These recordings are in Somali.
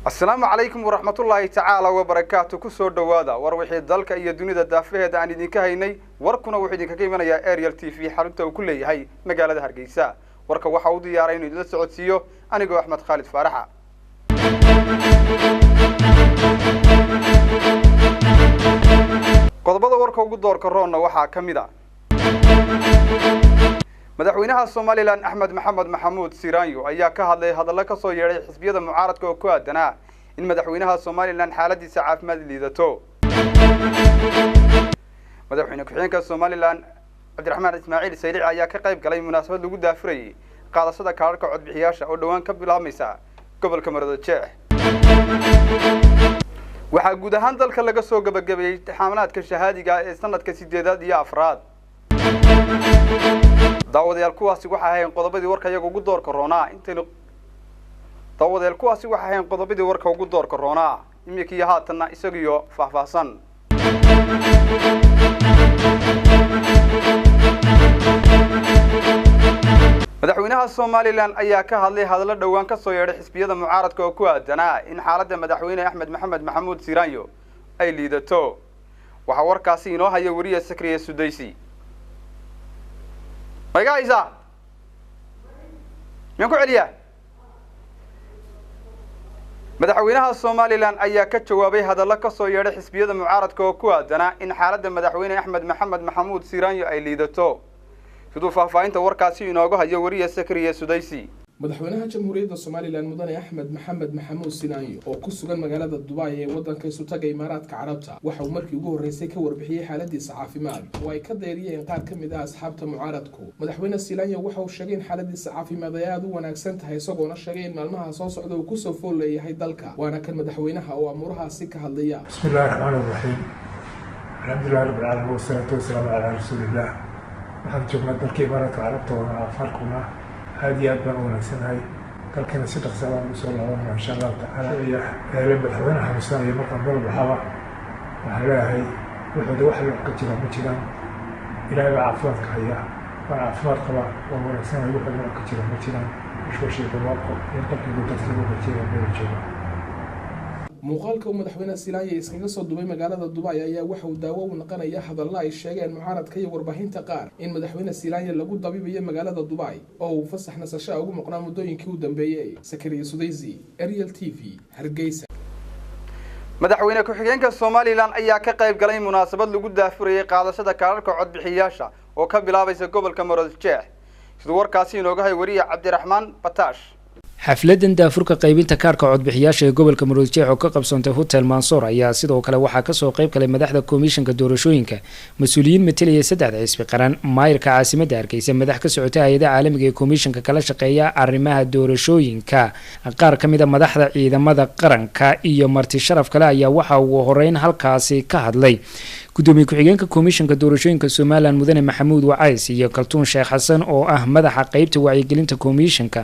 السلام عليكم ورحمة الله تعالى وبركاته كسر دوادا وروحي ذلك أي دنيا دافئة دعني دين كهيني وركنا وحدين كجيمنا يا أريال تي في حرمته وكل هاي مجال هرجيسا ورك وحودي يا ريني دلت سعوديو أنا جو أحمد خالد فرحة قضبض ورك وجود دور كورونا وحى كمدا مدحوينها الصوماليلان أحمد محمد محمود سيرانيو أيها كهذا هذا لك صوير حسبية معارض كوكوادنا إن مدحوينها الصوماليلان حالة سعاف مدلي ذاته مدحوين كحينك الصوماليلان عبد الرحمن إسماعيل سيريع أيها كقيب قلي مناسبة لوجود دافري قال صدق كارك عد بحياشة أو دوان كبلا مساء قبل كمرض الشيخ وحجود هندل كلا سوق بجبي حملات كشهادة سنة كسيدات يا أفراد داوديال kuwaasi waxa ahayn qodobadii warka iyagu ugu door corona intii daawadeel kuwaasi waxa ahayn qodobadii warka ugu door corona imikii haatana isagiyo faahfaahsan madaxweynaha Soomaaliland ayaa ka hadlay hadallo dhawaan ka soo yeedhay xisbiyada mucaaradka oo ku aadanaa in xaaladda madaxweyne Axmed Maxamed Maxamuud Siiraanyo ay liidato waxa warkaasi inoo haya wariye Sakriye Sudaysi مايجايزا مينكو عليا مدحوينها الصوماليلان أيها كتشوابي هذا لك صوير حسبية معارض كوكوادنا إن حالة مدحوين أحمد محمد محمود سيرانيو أي ليدتو شدو فاهفاين توركاسي ينوغوها يوريا سكرية سودايسي madaxweynaha jamhuuriyadda Soomaaliland mudane Axmed Maxamed Maxamuud Siinaanyo oo ku sugan magaalada Dubai ee wadanka Sultanka Imaaraadka Carabta waxa uu markii ugu horeysay ka warbixiyay xaaladiisa caafimaad oo ay ka deeriyeen qaar ka mid ah asxaabta mucaaradku madaxweyne Siinaanyo waxa uu sheegay in xaaladiisa caafimaad ay aad u wanaagsan tahay isagoo sheegay in maalmaha soo socda uu ku soo fool leeyahay dalka waana kan madaxweynaha oo amurahaasi ka hadlaya bismillaahir rahmaanir rahiim alxamdulillahi rabbil aalamiin wasalaatu wasalaamu calaa rasuulillah waxaan joognaa dalka Imaaraadka Carabta oo afarkuna هذه أدنى ونكسنها كان صدق سلام وصلى الله إن شاء الله تعالى هي لما حضرنا حمسنا يمرق الضرب بالحوا وهلا هي وحده واحد كتير مجرم إلى عفوات كهيا وعفوات قبا ونكسنا يوحد كتير مجرم مش وشيء بالواقع ينطق يقول تسلم كتير من الجوا muuqaalka uu madaxweyne Siinaanyo iskaga soo dubay magaalada Dubai ayaa waxa uu daawo u noqonaya hadallo ay sheegeen mucaaradka iyo warbaahinta qaar in madaxweyne Siinaanyo lagu dabiibayo magaalada Dubai oo uu fasax nasasho ugu maqnaa muddooyinkii u dambeeyay Sakariya Sudaysi Ariel TV Hargeysa madaxweyne ku-xigeenka Soomaaliland ayaa ka qayb galay munaasabad lagu daafurayay qaadashada kaararka codbixiyaasha oo ka bilaabaysa gobolka Maroodijeex sidoo warkaasi inooga hay wariye Cabdiraxmaan Bataash xafladan daafurka qaybinta kaarka codbixiyaasha ee gobolka Maroodijeex oo ka qabsantay Hotel Mansour ayaa sidoo kale waxaa ka soo qayb galay madaxda komishanka doorashooyinka mas'uuliyiin metelaya saddexda xisbi qaran maayirka caasimadda Hargeysa madax ka socota hay'adaha caalamiga ee komishanka kala shaqeeya arrimaha doorashooyinka qaar ka mid ah madaxda ciidamada qaranka iyo marti sharaf kale ayaa waxa uu horeyn halkaasi ka hadlay gudoomiye ku-xigeenka komishanka doorashooyinka Soomaaliland mudane Maxamuud Wacays iyo Kaltuun Sheekh Xasan oo ah madaxa qaybta wacyigelinta komishanka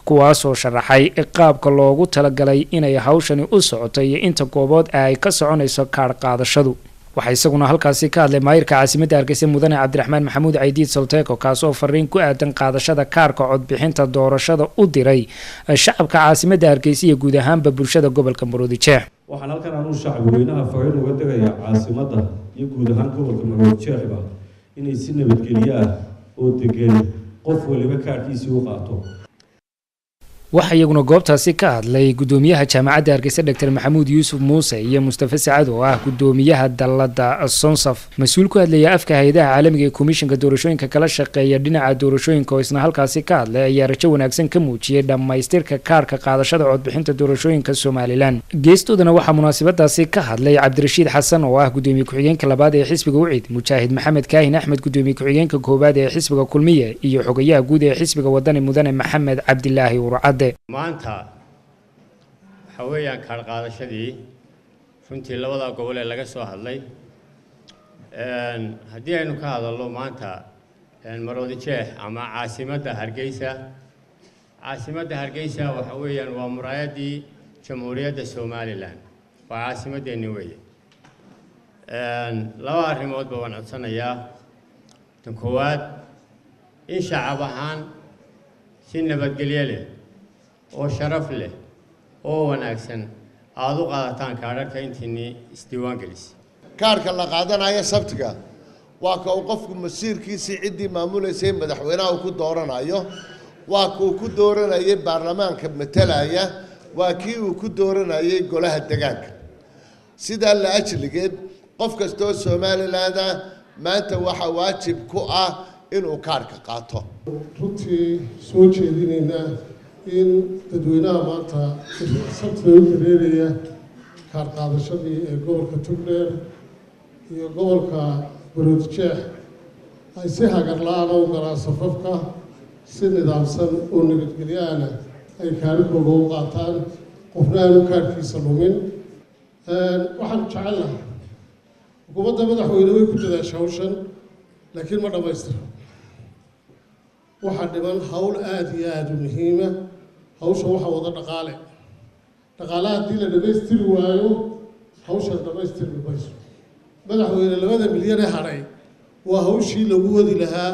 kuwaas oo sharaxay qaabka loogu talagalay inay hawshani u socoto iyo inta goobood ay ka soconayso kaar qaadashadu waxa isaguna halkaasi ka hadlay maayirka caasimadda Hargeysa mudane Cabdiraxmaan Maxamuud Caydiid Solteeko kaas oo fariin ku aadan qaadashada kaarka codbixinta doorashada u diray shacabka caasimadda Hargeysa iyo guud ahaanba bulshada gobolka Maroodijeex waxaan halkan aanu shacabweynaha fariin uga tagayaa caasimadda iyo guud ahaan gobolka Maroodijeexba inay si nabadgelyo ah oo degan qof waliba kaarkiisa u qaato waxa iyaguna goobtaasi ka hadlay gudoomiyaha jaamacadda Hargeysa Dr. Maxamuud Yuusuf Muuse iyo Mustafa Saacad oo ah gudoomiyaha dalada Sonsaf mas'uul ku hadlaya afka hay'adaha caalamiga ee komishanka doorashooyinka kala shaqeeya dhinaca doorashooyinka oo isna halkaasi ka hadlay ayaa rajo wanaagsan ka muujiyay dhamaystirka kaarka qaadashada codbixinta doorashooyinka Soomaaliland geestoodana waxa munaasabadaasi ka hadlay Cabdirashiid Xasan oo ah gudoomiye ku-xigeenka labaad ee xisbiga Ucid Mujaahid Maxamed Kaahin Axmed gudoomiye ku-xigeenka koobaad ee xisbiga Kulmiye iyo xogayaha guud ee xisbiga wadani mudane Maxamed Cabdilaahi Urcade maanta waxa weeyaan kaar qaadashadii runtii labada gobol ee laga soo hadlay haddii aynu ka hadalno maanta Maroodijeex ama caasimadda Hargeysa waxa weeyaan waa muraayadii jamhuuriyadda Soomaaliland waa caasimadeeni weeye laba arrimood baan codsanayaa tan koowaad in shacab ahaan si nabadgelyo leh oo sharaf leh oo wanaagsan aad u qaadataan kaadhadhka intiinii isdiiwaan gelisay kaarka la qaadanayo sabtiga waa ka uu qofku masiirkiisii ciddii maamulaysay madaxweynaha uu ku dooranayo waa ka uu ku dooranayay baarlamaanka matalaya waa kii uu ku dooranayay golaha deegaanka sidaa la ajligeed qof kastoo Somaliland maanta waxa waajib ku ah inuu kaarka qaato runtii soo jeedinaynaa in dadweynaha maanta sabtida u dareeraya kaar qaadashadii ee gobolka Togdheer iyo gobolka Maroodijeex ay si hagar la'aan u galaan safafka si nidaamsan oo nabadgelyaana ay kaarkooda u qaataan qofna aanu kaarkiisa lumin waxaan jecelahay xukuumadda madaxweyne way ku dadaashaa hawshan laakiin ma dhammaystira waxaa dhiman hawl aad iyo aad u muhiima hawsha waxa wada dhaqaale haddii la dhammaystiri waayo hawshan dhammaystirmi mayso madaxweyne 2 milyan ee hadhay waa hawshii lagu wadi lahaa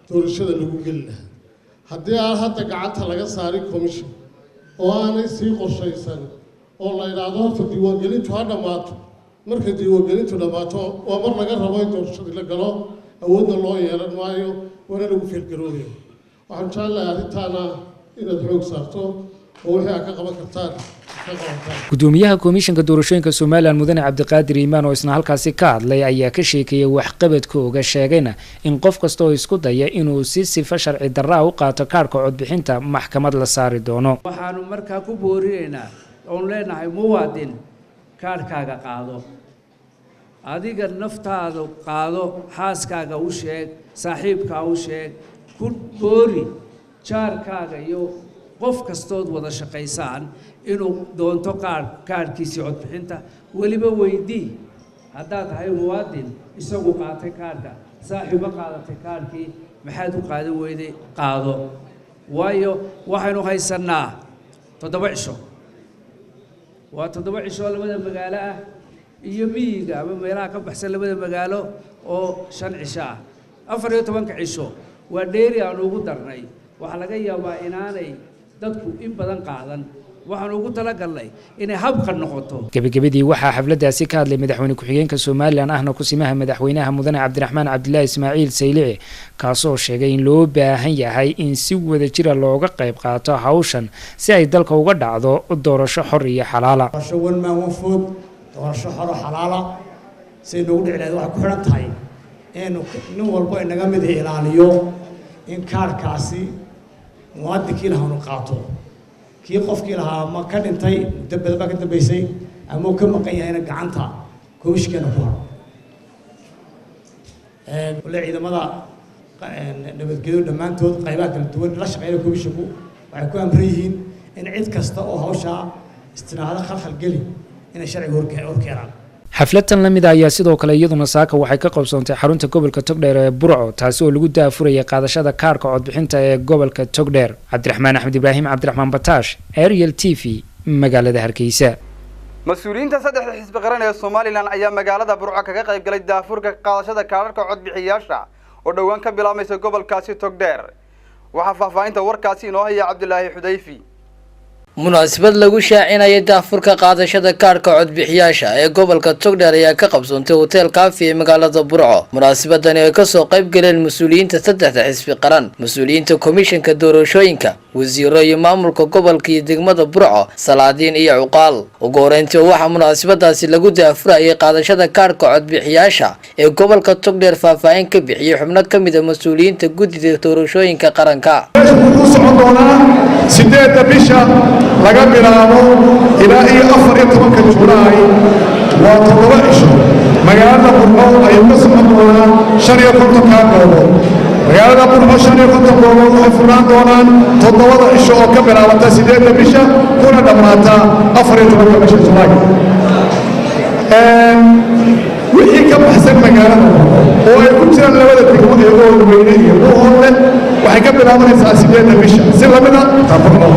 doorashada lagu geli lahaa haddii aan hadda gacanta laga saarin commission oo aanay sii qorshaysan oo la yidhaahdo horta diiwaangelintu ha dhammaato markay diiwaangelintu dhammaato waa mar laga rabo in doorashadii la galo awoodna loo yeelan maayo waana lagu feelgaroobayo waxaan jeclahay arrintaana inaad xoog saarto oo wixii aad ka qaban kartaan gudoomiyaha komishanka doorashooyinka Soomaaliland mudane Cabdiqaadir Iimaan oo isna halkaasi ka hadlay ayaa ka sheekayay waxqabadkooda sheegayna in qof kasta oo isku daya inuu si sifa sharci darro u qaato kaarka codbixinta maxkamad la saari doono waxaanu markaa ku boorinaynaa oo leenahay muwaadin kaarkaaga qaado adiga naftaada qaado xaaskaaga u sheeg saaxiibka u sheeg ku boori jaarkaaga iyo qof kastood wada shaqaysaan inuu doonto kaarkiisii codbixinta weliba weydii haddaad tahay muwaadin isagu qaatay kaarka saaxiibo qaadatay kaarkii maxaad u qaadan weyday qaado waayo waxaynu haysanaa 7 cisho waa 7 cisho labada magaalo ah iyo miyiga ama meelaha ka baxsan labada magaalo oo 5 cisho ah 14 cisho waa dheeri aan ugu darnay waxa laga yaabaa inaanay dadku in badan qaadan waxaan ugu talagalnay inay habka noqoto gabagabadii waxaa xafladaasi ka hadlay madaxweyne ku-xigeenka Soomaaliland ahna kusimaha madaxweynaha mudane Cabdiraxmaan Cabdilaahi Ismaaciil Saylici kaasoo sheegay in loo baahan yahay in si wada jir ah looga qayb qaato hawshan si ay dalka uga dhacdo doorasho xor iyo xalaal ah doorasho xor iyo xalaal ah si loogu dhiclaado waxa ku xiran tahay in nin walba inaga mid ilaaliyo in kaarkaasi muwaadinka ilaahuna qaato kii qofkii lahaa ma ka dhintay dabada ba ka dambeysay ama uu ka maqan yahay gacanta komishinkana ku haro wala ciidamada nabadgelyo dhammaantood qaybaha kala duwan la shaqeeya komishinku waxay ku amran yihiin in cid kasta oo hawsha istinaado khalkhal geli in sharciga horkeenaan xafladan lamid ayaa sidoo kale iyaduna saaka waxay ka qabsoontay xarunta gobolka Togdheer ee Burco taasi oo lagu daafurayay qaadashada kaarka codbixinta ee gobolka Togdheer Cabdiraxmaan Axmed Ibraahim Cabdiraxmaan Bataash Ariel TV magaalada Hargeysa mas'uuliyiinta saddexda xisbi qaran ee Soomaaliland ayaa magaalada Burco kaga qayb galay daafurka qaadashada kaarka codbixiyaasha oo dhawaan ka bilaabmaysa gobolkaasi Togdheer waxa faahfaahinta warkaasi inoo haya Cabdilaahi Xudayfi munaasabad lagu shaacinayay daafurka qaadashada kaarka codbixiyaasha ee gobolka Togdheer ayaa ka qabsoontay hotel Cafe ee magaalada Burco munaasabadani ay ka soo qayb galeen mas'uuliyiinta saddexda xisbi qaran mas'uuliyiinta komishanka doorashooyinka wasiiro iyo maamulka gobolka iyo degmada Burco salaadiin iyo cuqaal ugu horeyntii waxa munaasabadaasi lagu daafurayay qaadashada kaarka codbixiyaasha ee gobolka Togdheer faahfaahin ka bixiyay xubno ka mid ah mas'uuliyiinta guddiga doorashooyinka qaranka laga bilaabo ilaa iyo 14 Juulaay waa 7 cisho magaalada Burco ay ka socon doonaan 55 goobood magaalada Burco 55 goobood waxay furnaan doonaan 7 cisho oo ka bilaabata 8 bisha kuna dhamaata 14 bisha Juulaay wixii ka baxsan magaalada oo ay ku jiraan labada degmo ee ugu weyn iyo Buuhoodle waxay ka bilaabanaysaa 8 bisha si lamida tafarno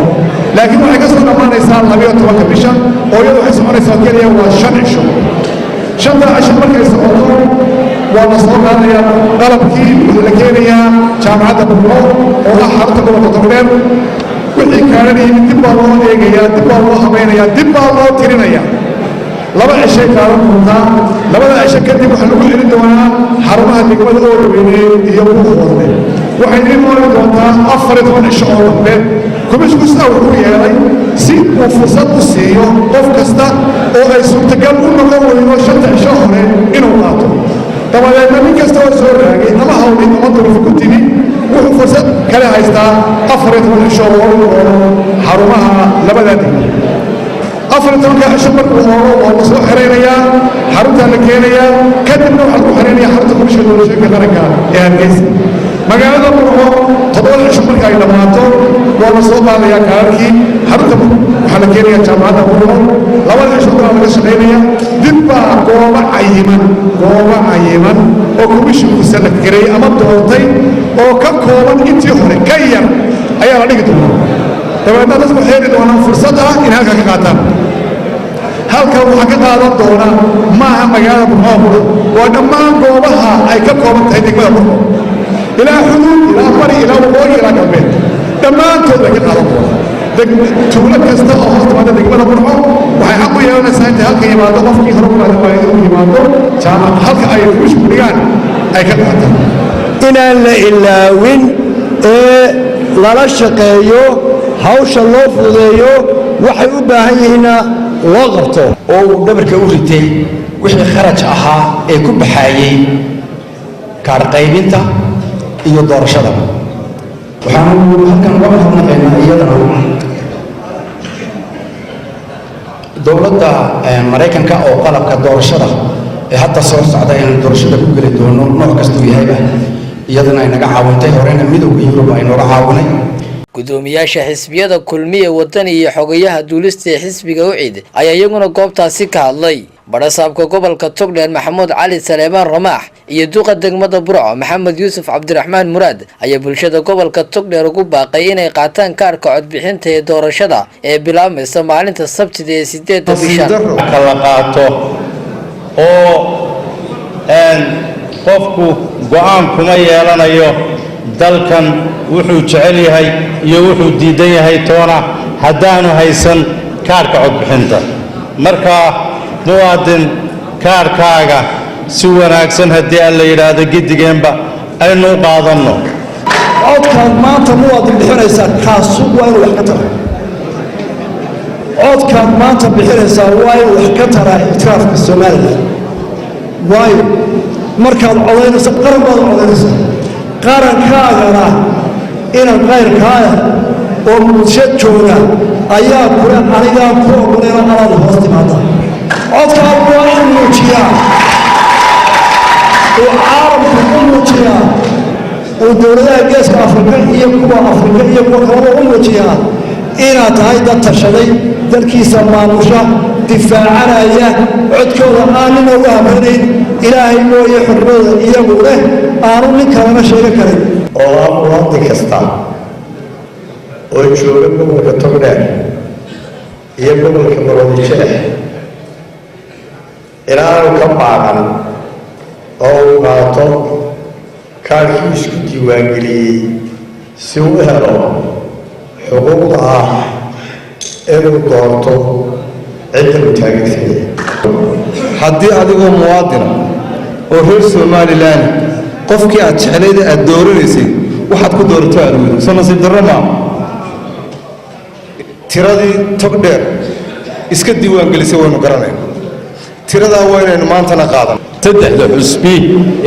laakiin waxay ka soo dhamaanaysaa 12 bisha oo iyadu waxay soconaysaa kaliya waa 5 cisho 5 cisho markay socoto waa la soo qaadayaa qalabkii la keenayaa jaamacadda Burco oo ah xarunta gobolka Togdheer wixii kaalanayay dib baa loo eegayaa dib baa loo habaynayaa dib baa loo tirinayaa 2 cishay qaadan doontaa 2 cisho kadib waxaa lagu celin doonaa xarumaha degmada oo dhaweyneey iyo buuqoodle waxay idin noqon doontaa 14 cisho oo dambe komishigu sidaa wuxuu yeelay si uu fursad u siiyo qof kasta oo ay suurtagal u noqon weydo 5 cisho hore inuu qaato dabadeedna nin kasta oo soo raagay ama hawlin ama duruuf ku timi wuxuu fursad kale haystaa 14 cisho oo u doono xarumaha labada degmo 14 cisho markuu horo waa la soo xireynayaa xarunta la keenayaa kadibna waxaa lagu xireynayaa xarunta komishiga doorashooyinka qaranka ee Hargeysa magaalada Burco 7 cisho marka ay dhamaato waa la soo qaadayaa kaarkii xarunta waxaa la keenayaa jaamacadda Burco 2 cisho waxaa laga shaqeynayaa dib baa goobo cayiman oo komishigu sanad garay ama doortay oo ka kooban intii hore ka yar ayaa la dhigi doonaa dabeetna dadku waxay heli doonaan fursad ah in halka ka qaataan halka waxaa ka qaadan doona maaha magaalada Burco waa dhammaan goobaha ay ka kooban tahay degmada Burco ilaa xuduud ilaa bari ilaa waqooyi ilaa galbeed dhammaantood way ka qaadan doonaan tuulo kasta oo hoos timaada degmada Burco waxay xaq u yeelanaysaa inta halka yimaado qofkii hore u qaaday inuu yimaado jaamacad halka ay ku dhigaan ay ka qaataan inaan la ilaawin ee lala shaqeeyo hawsha loo fududeeyo waxay u baahan yihiinna loo qabto oo uu dhabarka u ritay wixii kharaj ahaa ee ku baxaayay kaar qaybinta iyo doorashada waxaan halkan uga mahadnaqaynaa iyadana dowladda Mareykanka oo qalabka doorashada ee hadda soo socda in doorashada ku geli doono nooc kasta uu yahayba iyadana ay naga caawintay horena midowga Yurub ay nooga caawinay gudoomiyaasha xisbiyada kulmiye wadani iyo xogayaha duulista ee xisbiga UCID ayaa iyaguna goobtaasi ka hadlay barasaabka gobolka Togdheer Maxamuud Cali Saleemaan Ramaax iyo duqa degmada Burco Maxamed Yuusuf Cabdiraxmaan Muraad ayaa bulshada gobolka Togdheer ugu baaqay inay qaataan kaarka codbixinta ee doorashada ee bilaabmaysa maalinta Sabtida ee 8 bishan kala qaato oo qofku go'aan kuma yeelanayo dalkan wuxuu jecel yahay iyo wuxuu diidan yahay toona haddaanu haysan kaarka codbixinta marka muwaadin kaarkaaga si wanaagsan haddii aan la yidhaahdo gidigeenba aynu u qaadanno codkaad maanta muwaadin bixinaysaa kaasu waa inuu wax ka tara codkaad maanta bixinaysaa waa inuu wax ka taraa ictiraafka Soomaaliland waayo markaad codaynayso qaran baad codaynaysaa qarankaagana inaan qayrkaaya oo bulsho jooga ayaa kula anigaa ku ogoleena alaad hoos timaada codkaagu waa in muujiyaa oo caalamku ku muujiyaa oo dowladaha geeska Afrika iyo kuwa Afrika iyo kuwa kale u muujiyaa inaad tahay dad tashaday dalkiisa maamusha difaacanaya codkooda aanina uga habranayn ilaahay mooye xurmada iyagu leh aanu nin kalena sheegan karin oo muwaadin kasta oo jooga gobolka Togdheer iyo gobolka Maroodijeex inaanu ka baaqan oo uu qaato kaarkii isku diiwaangeliyey si uu helo xuquuqda ah inuu doorto cidda uu taageersan yahay haddii adigoo muwaadina oo reer Somaliland qofkii aad jeclayda aad dooranaysay waxaad ku doorato aad weyn soo nasiib darro ma tiradii Togdheer iska diiwaangelisay waynu garanayna tiradaa waa inaynu maantana qaadan saddexda xusbi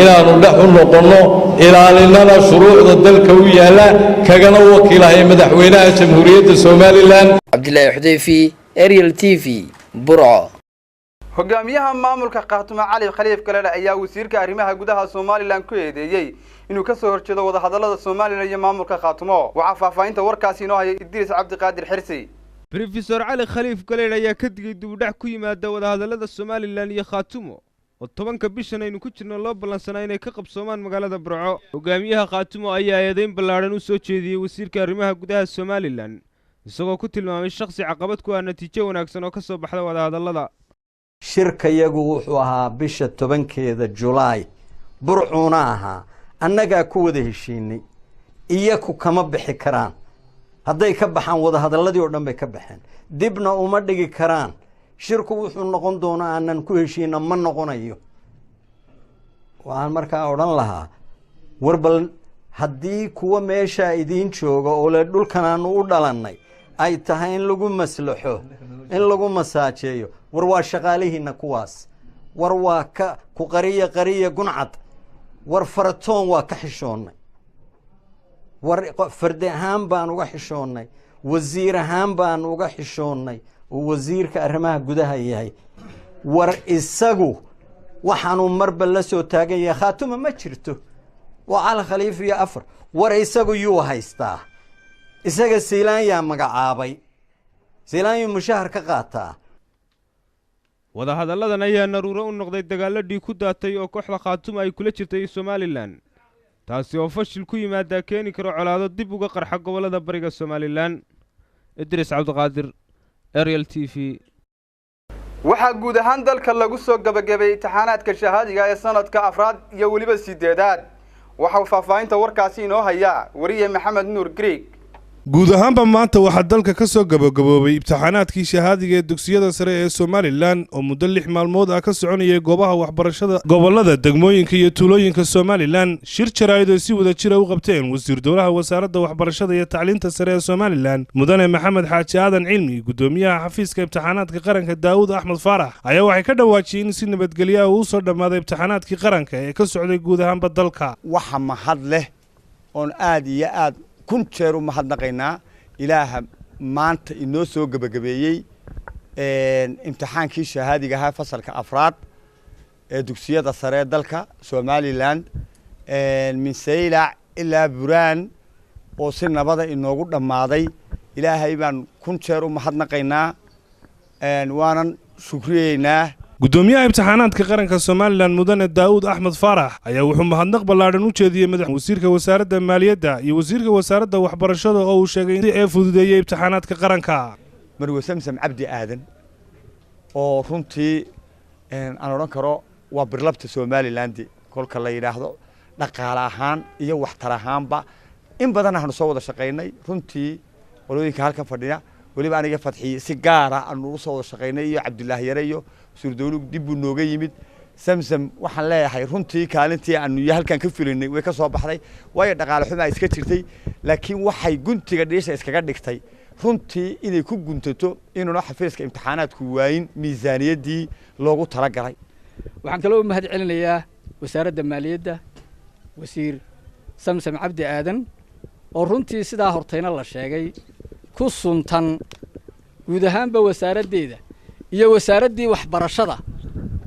inaanu dhex u noqonno ilaalinana shuruucda dalka u yaala kagana wakiilahay madaxweynaha jamhuuriyadda Somaliland Cabdilaahi Xudayfi Ariel TV Burco hogaamiyaha maamulka Qaatumo Cali Khaliif Galale ayaa wasiirka arrimaha gudaha Somaliland ku eedeeyay inuu ka soo horjeedo wada hadallada Somaliland iyo maamulka Qaatumo waxa faafaynta warkaasi inoo hayay Idris Cabdiqaadir Xirsi Professor Cali Khaliif Galale ayaa ka digay dib u dhac ku yimaada wada hadallada Somaliland iyo Qaatumo oo 10 bishan aynu ku jirno loo balansanaa inay ka qabsoomaan magaalada Burco hogaamiyaha Qaatumo ayaa eedayn ballaaran u soo jeediyay wasiirka arrimaha gudaha Somaliland isagoo ku tilmaamay shakhsi caqabad ku ah natiijo wanaagsan oo ka soo baxda wada hadallada shirkayagu wuxuu ahaa bisha 10keeda July burcuna ahaa annaga ku wada heshiinay iyaku kama bixi karaan hadday ka baxaan wadahadalladii oo dhan bay ka baxeen dibna uma dhigi karaan shirku wuxuu noqon doonaa aanan ku heshiina ma noqonayo waxaan markaa odhan lahaa warbal haddii kuwa meeshaa idiin jooga oo le dhulkan aanu u dhalannay ay tahay in lagu maslaxo in lagu masaajeeyo war waa shaqaalihiinna kuwaas war waa ku qariya guncad war faratoon waa ka xishoonnay war fardi ahaan baan uga xishoonnay wasiir ahaan baan uga xishoonnay oo wasiirka arrimaha gudaha yahay war isagu waxaanuu marba la soo taagan yahay khaatuma ma jirto waa cali khaliif iyo afar war isagu yuu haystaa isaga siilaanyaa magacaabay siilaanyuu mushahar ka qaataa wadahadalladan ayaa naruuro u noqday dagaaladii ku daatay oo kooxda khaatuma ay kula jirtay Somaliland taasi oo fashil ku yimaada keeni karo colaado dib uga qarxa gobolada bariga Somaliland Idris Cabdiqaadir Ariel TV waxaa guud ahaan dalka lagu soo gabagabay imtixaanaadka shahaadiga ee sanadka afraad iyo waliba sideedaad waxa faahfaahinta warkaasi inoo haya wariye Maxamed Nuur Greek guud ahaanba maanta waxaa dalka ka soo gabagaboobay imtixaanaadkii shahaadiga ee dugsiyada sare ee Somaliland oo muddo 6 maalmood ah ka soconayay goobaha waxbarashada gobolada degmooyinka iyo tuulooyinka Somaliland shir jaraa'id oo si wada jir ah u qabteen wasiir dowlaha wasaaradda waxbarashada iyo tacliinta sare ee Somaliland mudane Maxamed Xaaji Aadan Cilmi gudoomiyaha xafiiska imtixaanaadka qaranka Daawud Axmed Faarax ayaa waxay ka dhawaajiyeen in si nabadgelyo ah uu soo dhamaaday imtixaanaadkii qaranka ee ka socday guud ahaanba dalka waxa mahad leh oo aad iyo aad kun jeer u mahadnaqaynaa ilaaha maanta inoo soo gabagabeeyey imtixaankii shahaadiga ahaa fasalka afraad ee dugsiyada sare dalka Somaliland min Saylac ilaa Buraan oo si nabada inoogu dhamaaday ilaahay baan kun jeer u mahadnaqaynaa waanan shukriyeynaa gudoomiyaha imtixaanaadka qaranka Somaliland mudane Daawud Axmed Faarax ayaa wuxuu mahadnaq ballaaran u jeediyay wasiirka wasaaradda maaliyadda iyo wasiirka wasaaradda waxbarashada oo uu sheegay in ay fududeeyay imtixaanaadka qaranka Marwe Samsam Cabdi Aadan oo runtii aan oran karo waa birlabta Somaliland kolka la yiraahdo dhaqaale ahaan iyo waxtar ahaanba in badan aan soo wada shaqeynay runtii walooyinka halka fadhiya waliba aniga Fadxiye si gaar ah aan u soo shaqeynay iyo Cabdullaahi Yareeyo suurdowlug dib u nooga yimid Samsam waxaan leeyahay runtii kaalintii aanu halkan ka filinay way ka soo baxday way dhaqaale xumo iska jirtay laakiin waxay guntiga dhiisha iskaga dhigtay runtii inay ku guntato inuu xafiiska imtixaanaadku waayin miisaaniyadii loogu talagalay waxaan kale u mahad celinayaa wasaaradda maaliyadda wasiir Samsam Cabdi Aadan oo runtii sidaa hortayna la sheegay ku suntan guud ahaanba wasaaraddeeda iyo wasaaraddii waxbarashada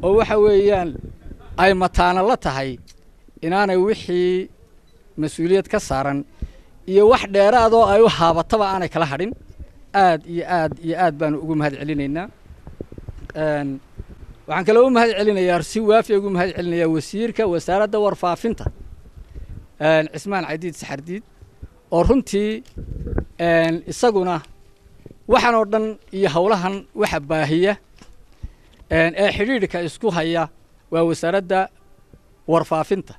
oo waxa weeyaan ay mataana la tahay inaanay wixii mas'uuliyad ka saaran iyo wax dheeraad oo ay u haabataba aanay kala hadhin aad iyo aad baan ugu mahad celinaynaa waxaan kale u mahad celinayaa si waafi ugu mahad celinayaa wasiirka wasaaradda warfaafinta Cismaan Cadiid Saxardiid oo runtii isaguna waxaan oo dhan iyo hawlahan waxa baahiya ee xiriirka isku haya waa wasaaradda warfaafinta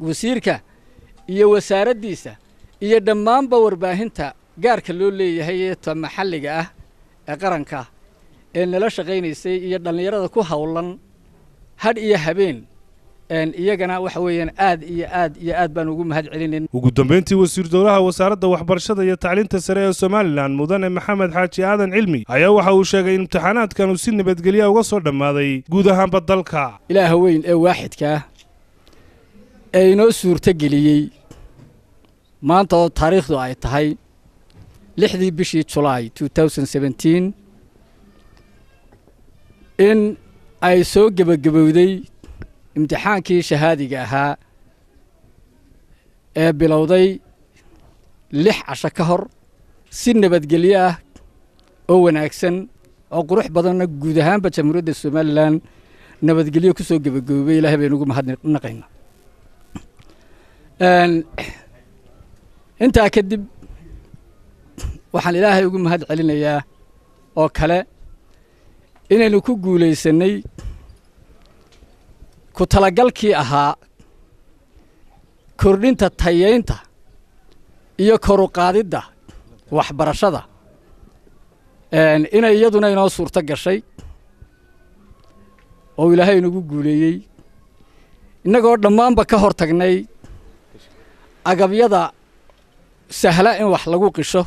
wasiirka iyo wasaaraddiisa iyo dhammaanba warbaahinta gaarka loo leeyahay ee ta maxalliga ah ee qaranka ee nala shaqaynaysay iyo dhalinyarada ku hawlan had iyo habeen iyagana waxa weeyaan aad iyo aad baan ugu mahad celinaynaa ugu dambeyntii wasiir dowlaha wasaaradda waxbarashada iyo tacliinta sare ee Somaliland mudane Maxamed Xaaji Aadan Cilmi ayaa waxa uu sheegay in imtixaanaadkan uu si nabadgelyo uga soo dhamaaday guud ahaanba dalka ilaaha weyn ee waaxidka ee inoo suurta geliyay maanta oo taariikhdu ay tahay 6 bishii July 2017 in ay soo gabagabowday imtixaankii shahaadiga ahaa ee bilowday 6 casho ka hor si nabadgelyo ah oo wanaagsan oo qurux badanna guud ahaanba jamhuuriyadda Somaliland nabadgelyo ku soo gabagaboobay ilaahay baynu ugu mahadnaqaynaa intaa kadib waxaan ilaahay ugu mahad celinayaa oo kale inaynu ku guulaysanay ku talagalkii ahaa kordhinta tayeynta iyo kor u qaadidda waxbarashada inay iyaduna inoo suurto gashay oo ilaahay inagu guuleeyey innagoo dhammaanba ka hor tagnay agabyada sahla in wax lagu qisho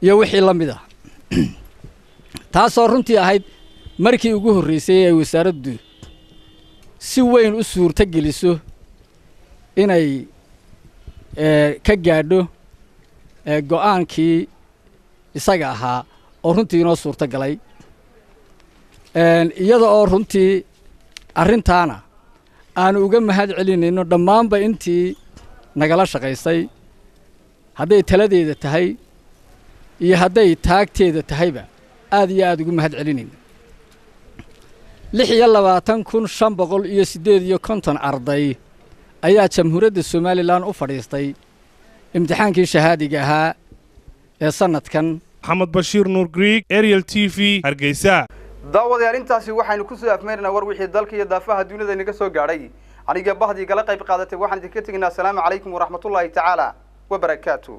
iyo wixii la mid ah taasoo runtii ahayd markii ugu horreysay ay wasaaraddu si weyn u suurto geliso inay ka gaadho go'aankii isaga ahaa oo runtii inoo suurto galay iyada oo runtii arrintaana aanu uga mahad celinayno dhammaanba intii nagala shaqaysay hadday taladeeda tahay iyo hadday taagteeda tahayba aad iyo aad ugu mahad celinayno 26,558 arday ayaa jamhuuriyadda Soomaaliland u fadhiistay imtixaankii shahaadiga ahaa ee sanadkan. Maxamed Bashiir Nuur Greek, Ariel TV, Hargeysa. daawadayaal intaasi waxaynu ku soo afmeernaa war wixii dalka iyo daafaha dunida inaga soo gaadhay aniga bahdii kala qayb qaadatay waxaan idinka tegaynaa assalaamu calaykum waraxmatullaahi tacaala wa barakaatuh.